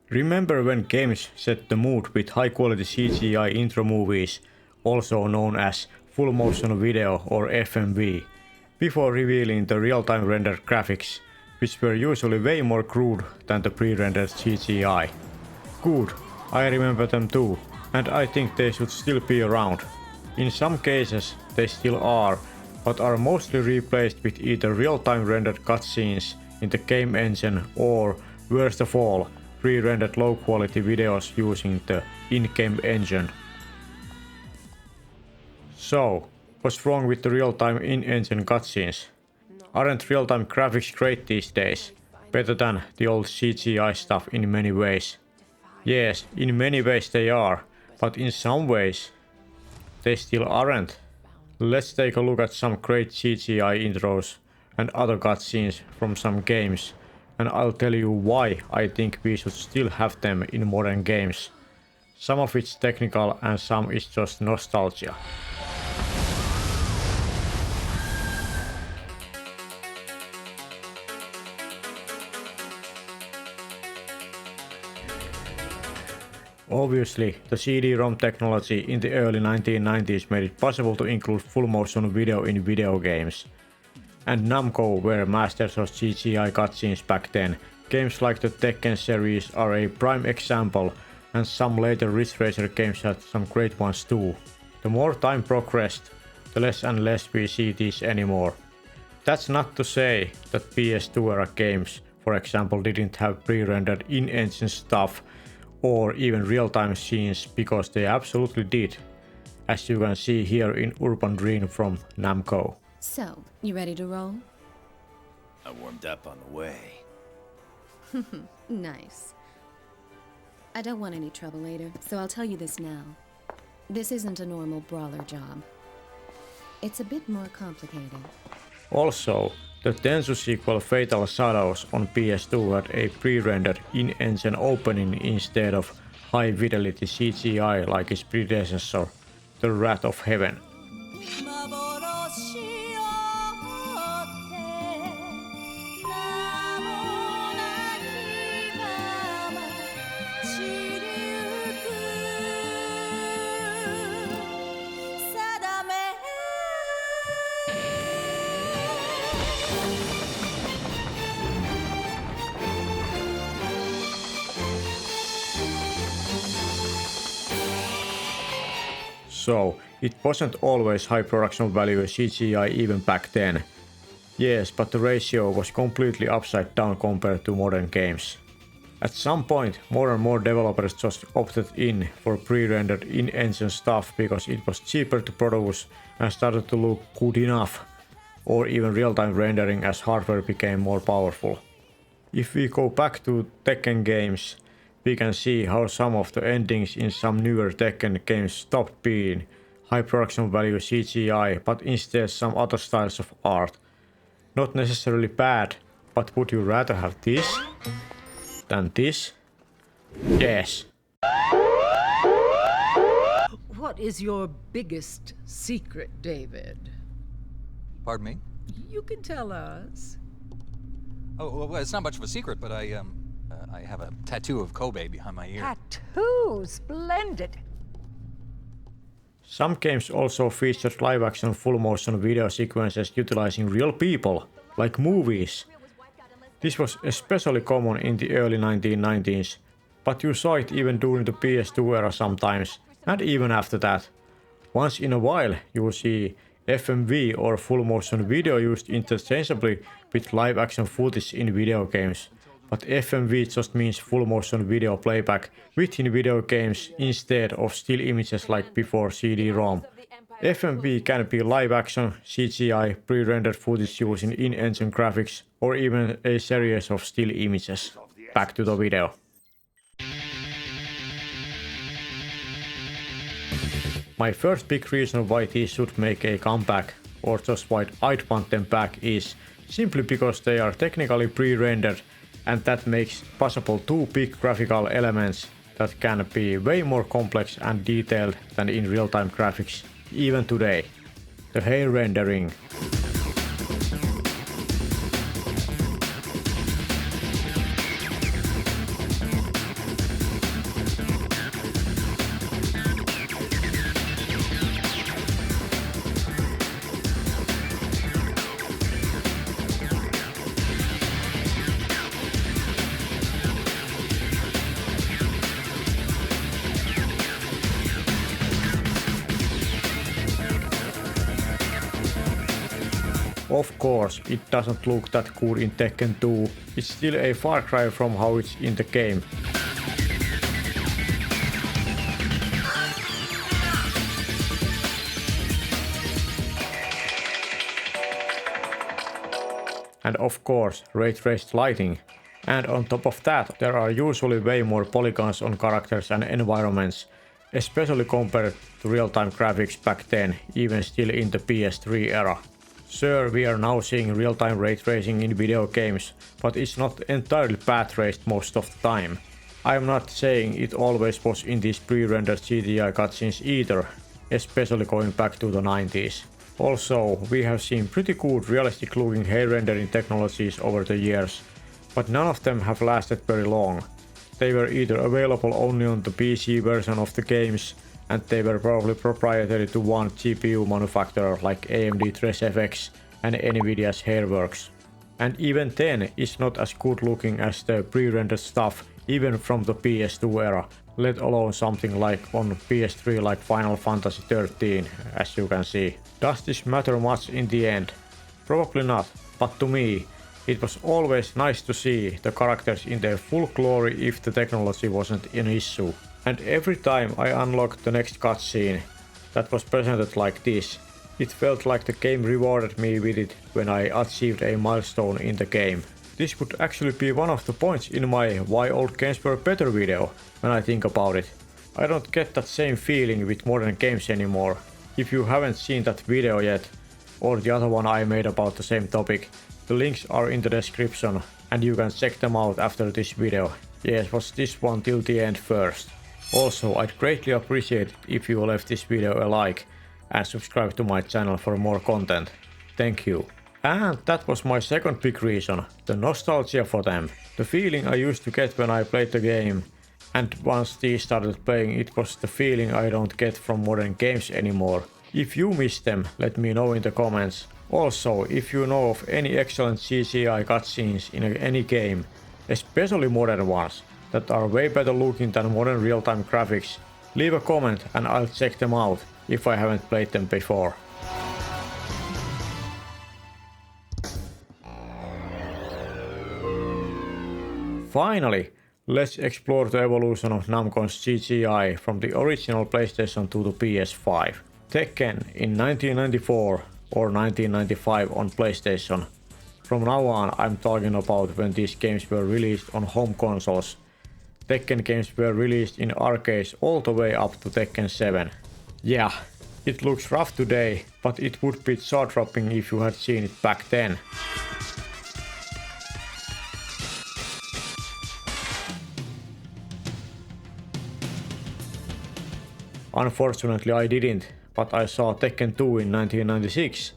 Remember when games set the mood with high quality CGI intro movies, also known as full motion video or FMV, before revealing the real-time rendered graphics, which were usually way more crude than the pre-rendered CGI. Good, I remember them too, and I think they should still be around. In some cases they still are, but are mostly replaced with either real-time rendered cutscenes in the game engine or, worst of all, pre-rendered low-quality videos using the in-game engine. So, what's wrong with the real-time in-engine cutscenes? Aren't real-time graphics great these days? Better than the old CGI stuff in many ways. Yes, in many ways they are, but in some ways they still aren't. Let's take a look at some great CGI intros and other cutscenes from some games, and I'll tell you why I think we should still have them in modern games. Some of it's technical and some is just nostalgia. Obviously, the CD-ROM technology in the early 1990s made it possible to include full motion video in video games. And Namco were masters of CGI cutscenes back then. Games like the Tekken series are a prime example, and some later Ridge Racer games had some great ones too. The more time progressed, the less and less we see these anymore. That's not to say that PS2 era games, for example, didn't have pre-rendered in-engine stuff or even real-time scenes, because they absolutely did, as you can see here in Urban Dream from Namco. So, you ready to roll? I warmed up on the way. Nice. I don't want any trouble later, so I'll tell you this now. This isn't a normal brawler job. It's a bit more complicated. Also, the Tensu sequel Fatal Shadows on PS2 had a pre-rendered in-engine opening instead of high-fidelity CGI like its predecessor, The Wrath of Heaven. So, it wasn't always high production value CGI even back then. Yes, but the ratio was completely upside down compared to modern games. At some point, more and more developers just opted in for pre-rendered in-engine stuff because it was cheaper to produce and started to look good enough, or even real-time rendering as hardware became more powerful. If we go back to Tekken games, we can see how some of the endings in some newer Tekken games stopped being high production value CGI, but instead some other styles of art. Not necessarily bad, but would you rather have this than this? Yes. What is your biggest secret, David? Pardon me? You can tell us. Oh, well, it's not much of a secret, but I have a tattoo of Kobe behind my ear. Tattoo, splendid. Some games also featured live-action full-motion video sequences utilizing real people, like movies. This was especially common in the early 1990s, but you saw it even during the PS2 era sometimes, and even after that. Once in a while you will see FMV or full-motion video used interchangeably with live-action footage in video games. But FMV just means full-motion video playback within video games instead of still images like before CD-ROM. FMV can be live-action, CGI, pre-rendered footage using in-engine graphics, or even a series of still images. Back to the video. My first big reason why these should make a comeback, or just why I'd want them back, is simply because they are technically pre-rendered, and that makes possible two big graphical elements that can be way more complex and detailed than in real-time graphics, even today. The hair rendering. Of course, it doesn't look that good in Tekken 2, it's still a far cry from how it's in the game. And of course, ray-traced lighting. And on top of that, there are usually way more polygons on characters and environments, especially compared to real-time graphics back then, even still in the PS3 era. Sure, we are now seeing real-time ray tracing in video games, but it's not entirely path traced most of the time. I'm not saying it always was in these pre-rendered CGI cutscenes either, especially going back to the 90s. Also, we have seen pretty good realistic looking hair rendering technologies over the years, but none of them have lasted very long. They were either available only on the PC version of the games, and they were probably proprietary to one GPU manufacturer like AMD TressFX and Nvidia's Hairworks. And even then, it's not as good looking as the pre-rendered stuff even from the PS2 era, let alone something like on PS3 like Final Fantasy XIII, as you can see. Does this matter much in the end? Probably not, but to me, it was always nice to see the characters in their full glory if the technology wasn't an issue. And every time I unlocked the next cutscene that was presented like this, it felt like the game rewarded me with it when I achieved a milestone in the game. This would actually be one of the points in my Why Old Games Were Better video when I think about it. I don't get that same feeling with modern games anymore. If you haven't seen that video yet, or the other one I made about the same topic, the links are in the description and you can check them out after this video. Yes, watch this one till the end first. Also, I'd greatly appreciate it if you left this video a like and subscribe to my channel for more content. Thank you. And that was my second big reason, the nostalgia for them. The feeling I used to get when I played the game, and once these started playing, it was the feeling I don't get from modern games anymore. If you miss them, let me know in the comments. Also, if you know of any excellent CGI cutscenes in any game, especially modern ones, that are way better looking than modern real-time graphics, leave a comment and I'll check them out if I haven't played them before. Finally, let's explore the evolution of Namco's CGI from the original PlayStation to the PS5. Tekken in 1994 or 1995 on PlayStation. From now on, I'm talking about when these games were released on home consoles. Tekken games were released in arcades all the way up to Tekken 7. Yeah, it looks rough today, but it would be jaw-dropping if you had seen it back then. Unfortunately I didn't, but I saw Tekken 2 in 1996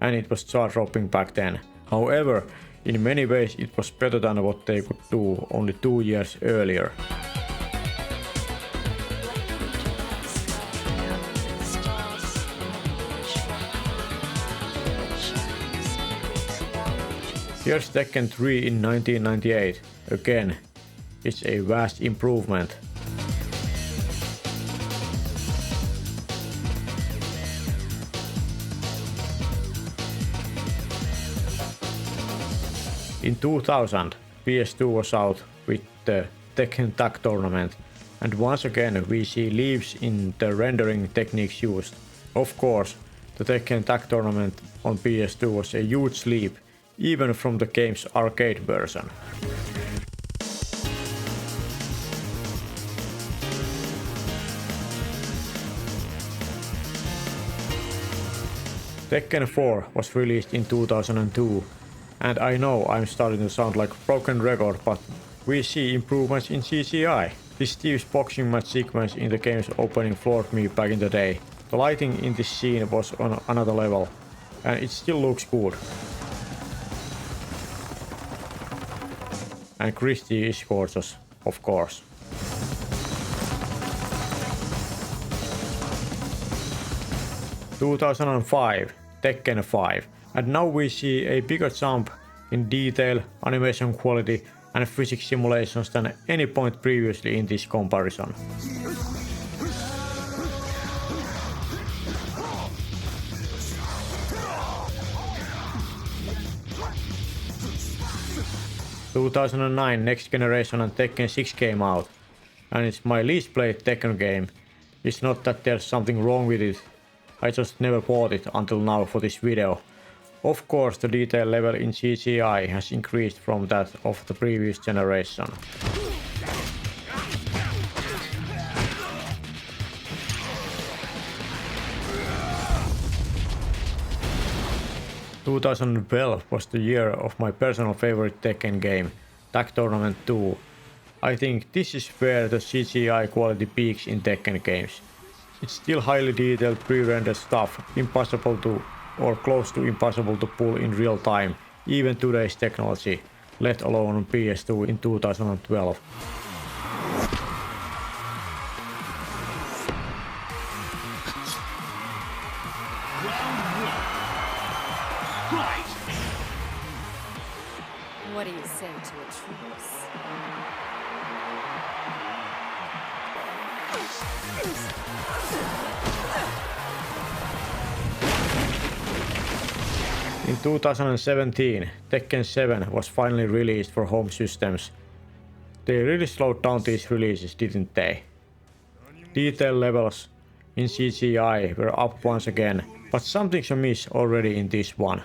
and it was jaw-dropping back then. However, in many ways it was better than what they could do only 2 years earlier. Here's Tekken 3 in 1998. Again, it's a vast improvement. In 2000, PS2 was out with the Tekken Tag Tournament, and once again we see leaps in the rendering techniques used. Of course, the Tekken Tag Tournament on PS2 was a huge leap, even from the game's arcade version. Tekken 4 was released in 2002. And I know I'm starting to sound like a broken record, but we see improvements in CGI. This Steve's boxing match sequence in the game's opening floored me back in the day. The lighting in this scene was on another level, and it still looks good. And Christie is gorgeous, of course. "2005, Tekken 5. And now we see a bigger jump in detail, animation quality and physics simulations than any point previously in this comparison. 2009 Next Generation and Tekken 6 came out, and it's my least played Tekken game. It's not that there's something wrong with it, I just never bought it until now for this video. Of course the detail level in CGI has increased from that of the previous generation. ...2012 was the year of my personal favorite Tekken game, Tag Tournament 2. I think this is where the CGI quality peaks in Tekken games. It's still highly detailed pre-rendered stuff, impossible to or close to impossible to pull in real time, even today's technology, let alone on PS2 in 2012. What do you say to a truce? In 2017, Tekken 7 was finally released for home systems. They really slowed down these releases, didn't they? Detail levels in CGI were up once again, but something's amiss already in this one.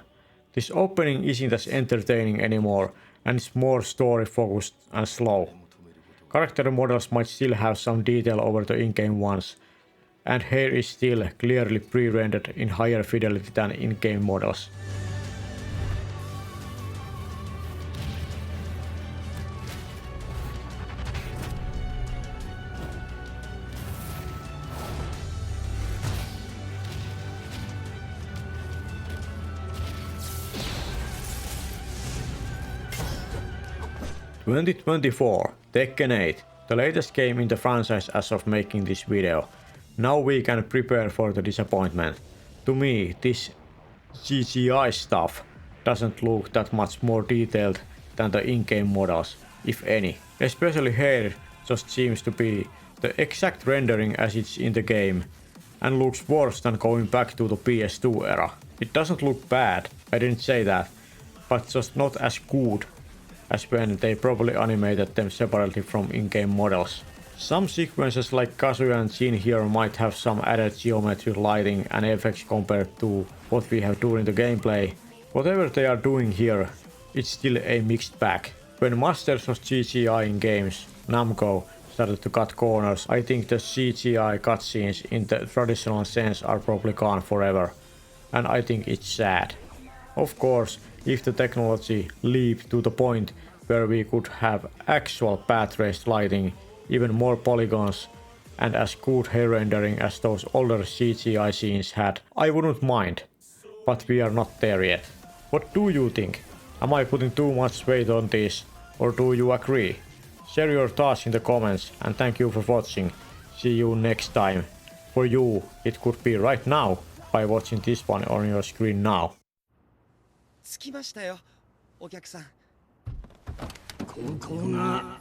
This opening isn't as entertaining anymore, and it's more story focused and slow. Character models might still have some detail over the in-game ones, and hair is still clearly pre-rendered in higher fidelity than in-game models. In 2024, Tekken 8, the latest game in the franchise as of making this video. Now we can prepare for the disappointment. To me, this CGI stuff doesn't look that much more detailed than the in-game models, if any. Especially hair just seems to be the exact rendering as it's in the game, and looks worse than going back to the PS2 era. It doesn't look bad, I didn't say that, but just not as good as when they probably animated them separately from in-game models. Some sequences like Kazuya and Jin here might have some added geometry, lighting and effects compared to what we have during the gameplay. Whatever they are doing here, it's still a mixed bag. When masters of CGI in games, Namco, started to cut corners, I think the CGI cutscenes in the traditional sense are probably gone forever. And I think it's sad. Of course, if the technology leaped to the point where we could have actual path traced lighting, even more polygons, and as good hair rendering as those older CGI scenes had, I wouldn't mind. But we are not there yet. What do you think? Am I putting too much weight on this, or do you agree? Share your thoughts in the comments, and thank you for watching. See you next time. For you, it could be right now by watching this one on your screen now. 着きましたよ、お客さん。ここが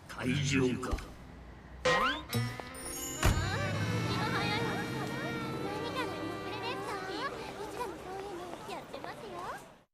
会場か。